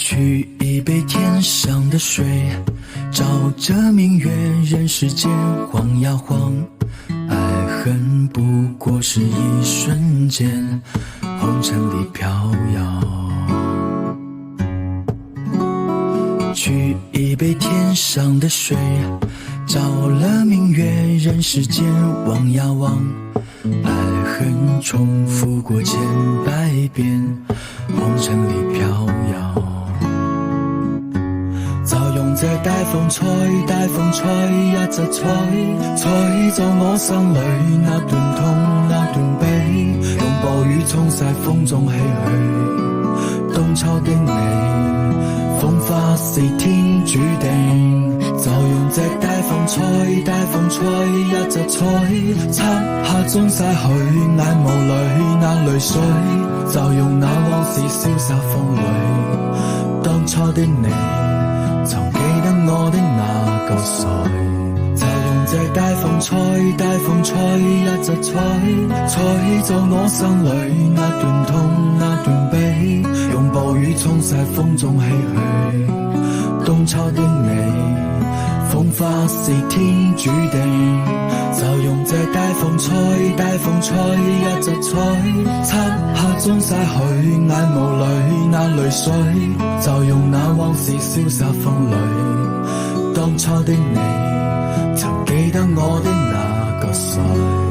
取一杯天上的水，照着明月人世间，晃呀晃，爱恨不过是一瞬间，红尘里飘摇。取一杯天上的水，照了明月人世间，望呀望，爱恨重复过千百遍，红尘里飘摇。就用这大风吹，大风吹，一直吹，吹走我心里那段痛，那段悲，用暴雨冲晒风中唏嘘。當初的你，風花是天注定，就用這大風吹，大風吹，一直吹，漆黑中逝去眼眸裏那淚水，就用那往事瀟灑風裏。當初的你，曾記得我的那個誰，就用這大風吹，大風吹，一直吹，吹走我心裏那段痛，那段悲，用暴雨沖晒風中唏嘘。當初的你，風花是天注定，就用這大風吹，大風吹，一直吹，漆黑中逝去眼眸裏那淚水，就用那往事瀟灑風裏。當初的你，曾記得我的那個誰。